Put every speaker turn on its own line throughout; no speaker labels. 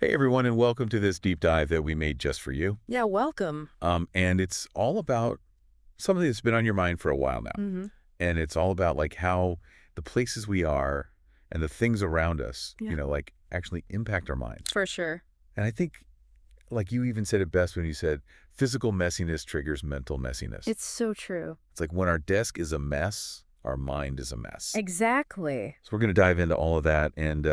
Hey everyone, and welcome to this deep dive that we made just for you.
Yeah, welcome.
And it's all about something that's been on your mind for a while now.
Hmm.
And it's all about like how the places we are and the things around us,
Yeah.
like actually impact our minds.
For sure.
And I think like you even said it best when you said physical messiness triggers mental messiness.
It's so true.
It's like when our desk is a mess, our mind is a mess.
Exactly.
So we're going to dive into all of that. And,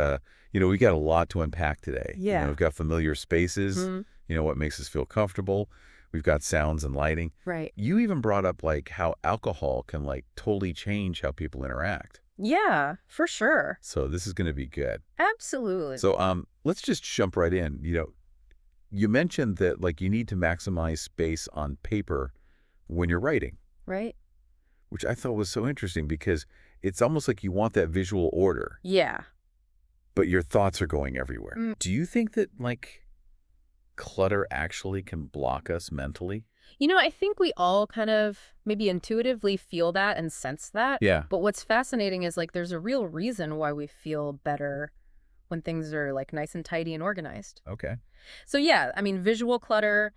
we got a lot to unpack today.
Yeah.
We've got familiar spaces,
Hmm.
what makes us feel comfortable. We've got sounds and lighting.
Right.
You even brought up like how alcohol can like totally change how people interact.
Yeah, for sure.
So this is going to be good.
Absolutely.
So let's just jump right in. You mentioned that like you need to maximize space on paper when you're writing,
Right?
which I thought was so interesting because it's almost like you want that visual order,
Yeah.
but your thoughts are going everywhere.
Mm.
Do you think that like clutter actually can block us mentally?
I think we all kind of maybe intuitively feel that and sense that.
Yeah.
But what's fascinating is like there's a real reason why we feel better when things are like nice and tidy and organized.
Okay.
So yeah, I mean, visual clutter,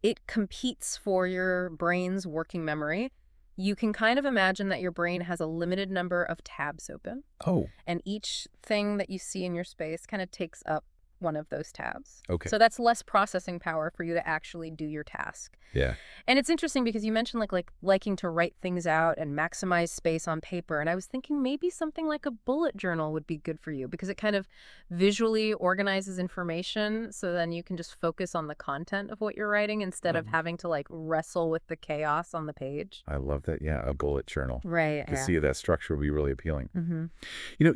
it competes for your brain's working memory. You can kind of imagine that your brain has a limited number of tabs open,
Oh,
and each thing that you see in your space kind of takes up one of those tabs.
okay.
So that's less processing power for you to actually do your task.
Yeah.
And it's interesting because you mentioned like liking to write things out and maximize space on paper. And I was thinking maybe something like a bullet journal would be good for you because it kind of visually organizes information so then you can just focus on the content of what you're writing instead of having to like wrestle with the chaos on the page.
I love that. Yeah, a bullet journal.
Right.
To see that structure will be really appealing.
Mm-hmm.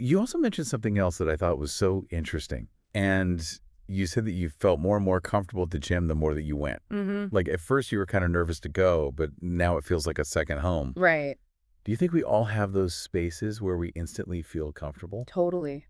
You also mentioned something else that I thought was so interesting. And you said that you felt more and more comfortable at the gym the more that you went.
Mm-hmm.
Like at first you were kind of nervous to go, but now it feels like a second home.
Right.
Do you think we all have those spaces where we instantly feel comfortable?
Totally.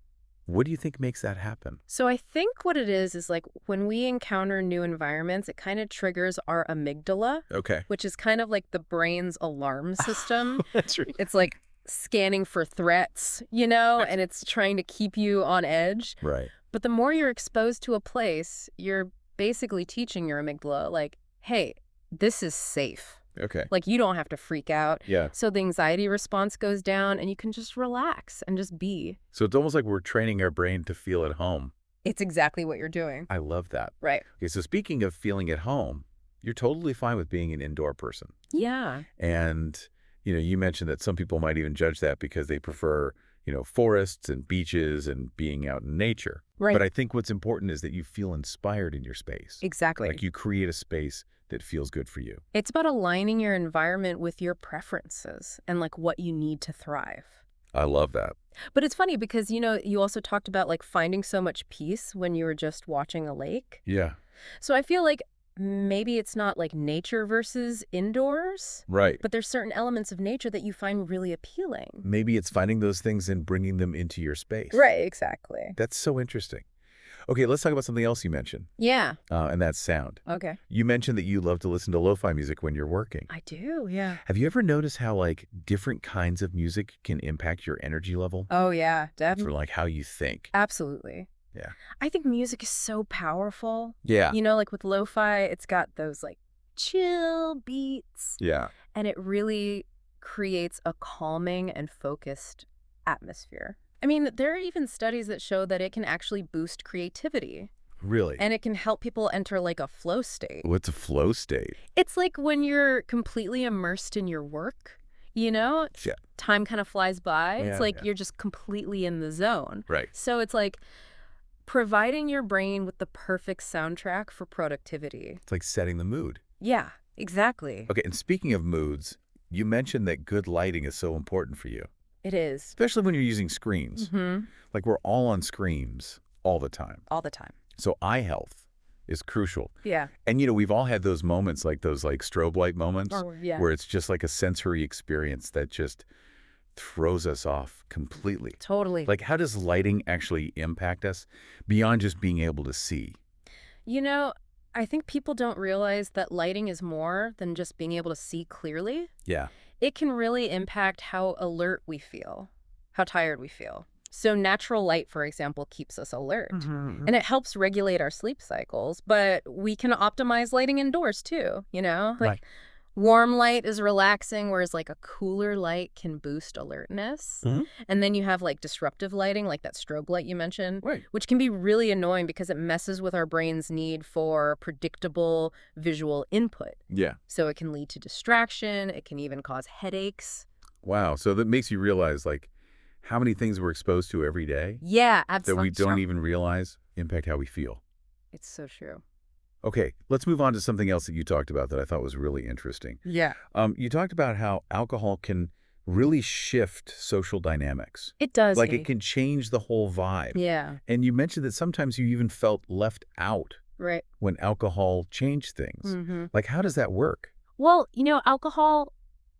What do you think makes that happen?
So I think what it is like when we encounter new environments, it kind of triggers our amygdala,
Okay.
which is kind of like the brain's alarm system.
That's right.
It's like scanning for threats, and it's trying to keep you on edge.
Right.
But the more you're exposed to a place, you're basically teaching your amygdala, like, hey, this is safe.
Okay.
Like, you don't have to freak out.
Yeah.
So the anxiety response goes down and you can just relax and just be.
So it's almost like we're training our brain to feel at home.
It's exactly what you're doing.
I love that.
Right.
Okay, so speaking of feeling at home, you're totally fine with being an indoor person.
Yeah.
And, you mentioned that some people might even judge that because they prefer, forests and beaches and being out in nature.
Right.
But I think what's important is that you feel inspired in your space.
Exactly.
Like you create a space that feels good for you.
It's about aligning your environment with your preferences and like what you need to thrive.
I love that.
But it's funny because, you also talked about like finding so much peace when you were just watching a lake.
Yeah.
So I feel like maybe it's not like nature versus indoors,
Right.
but there's certain elements of nature that you find really appealing.
Maybe it's finding those things and bringing them into your space.
Right, exactly.
That's so interesting. Okay, let's talk about something else you mentioned,
Yeah.
and that's sound.
Okay.
You mentioned that you love to listen to lo-fi music when you're working.
I do, yeah.
Have you ever noticed how, like, different kinds of music can impact your energy level?
Oh, yeah,
For,
definitely.
like, how you think?
Absolutely.
Yeah.
I think music is so powerful.
Yeah.
Like with lo-fi, it's got those like chill beats,
Yeah.
and it really creates a calming and focused atmosphere. I mean, there are even studies that show that it can actually boost creativity,
Really?
and it can help people enter like a flow state.
What's a flow state?
It's like when you're completely immersed in your work,
Yeah.
time kind of flies by.
Yeah,
It's like
yeah.
you're just completely in the zone.
Right.
So it's like providing your brain with the perfect soundtrack for productivity.
It's like setting the mood.
Yeah, exactly.
Okay, and speaking of moods, you mentioned that good lighting is so important for you,
It is.
especially when you're using screens.
Mm-hmm.
Like, we're all on screens all the time.
All the time.
So eye health is crucial.
Yeah.
And, we've all had those moments, like those like strobe light moments
Yeah.
where it's just like a sensory experience that just throws us off completely.
Totally.
Like, how does lighting actually impact us beyond just being able to see?
I think people don't realize that lighting is more than just being able to see clearly.
Yeah.
It can really impact how alert we feel, how tired we feel. So natural light, for example, keeps us alert.
Mm-hmm.
And it helps regulate our sleep cycles, but we can optimize lighting indoors too, you know?
Right.
Like warm light is relaxing, whereas like a cooler light can boost alertness.
Mhm.
And then you have like disruptive lighting, like that strobe light you mentioned,
Right.
which can be really annoying because it messes with our brain's need for predictable visual input.
Yeah.
So it can lead to distraction. It can even cause headaches.
Wow. So that makes you realize, like, how many things we're exposed to every day
Yeah,
that
absolutely.
we don't even realize impact how we feel.
It's so true.
Okay, let's move on to something else that you talked about that I thought was really interesting.
Yeah.
You talked about how alcohol can really shift social dynamics.
It does.
Like it can change the whole vibe.
Yeah,
And you mentioned that sometimes you even felt left out
right.
when alcohol changed things.
Mm-hmm.
Like, how does that work?
Well, alcohol,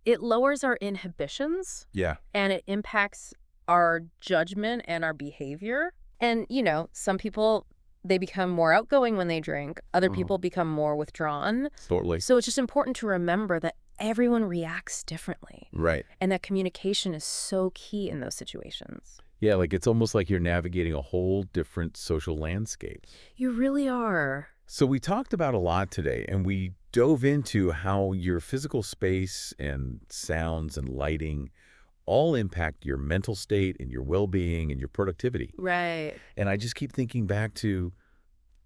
it lowers our inhibitions
Yeah.
and it impacts our judgment and our behavior. And, some people, they become more outgoing when they drink. Other people become more withdrawn.
Totally.
So it's just important to remember that everyone reacts differently
Right.
and that communication is so key in those situations.
Yeah, like it's almost like you're navigating a whole different social landscape.
You really are.
So we talked about a lot today, and we dove into how your physical space and sounds and lighting all impact your mental state and your well-being and your productivity.
Right.
And I just keep thinking back to,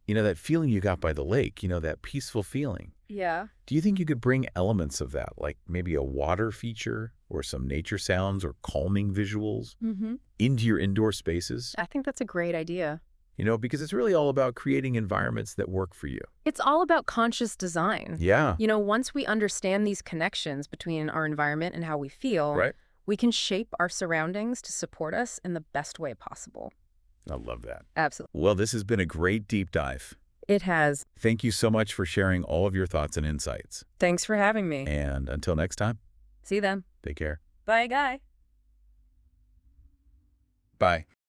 that feeling you got by the lake, that peaceful feeling.
Yeah.
Do you think you could bring elements of that, like maybe a water feature or some nature sounds or calming visuals
Mm-hmm.
into your indoor spaces?
I think that's a great idea.
Because it's really all about creating environments that work for you.
It's all about conscious design.
Yeah.
Once we understand these connections between our environment and how we feel,
Right.
we can shape our surroundings to support us in the best way possible.
I love that.
Absolutely.
Well, this has been a great deep dive.
It has.
Thank you so much for sharing all of your thoughts and insights.
Thanks for having me.
And until next time,
See you then.
take care.
Bye, Guy.
Bye.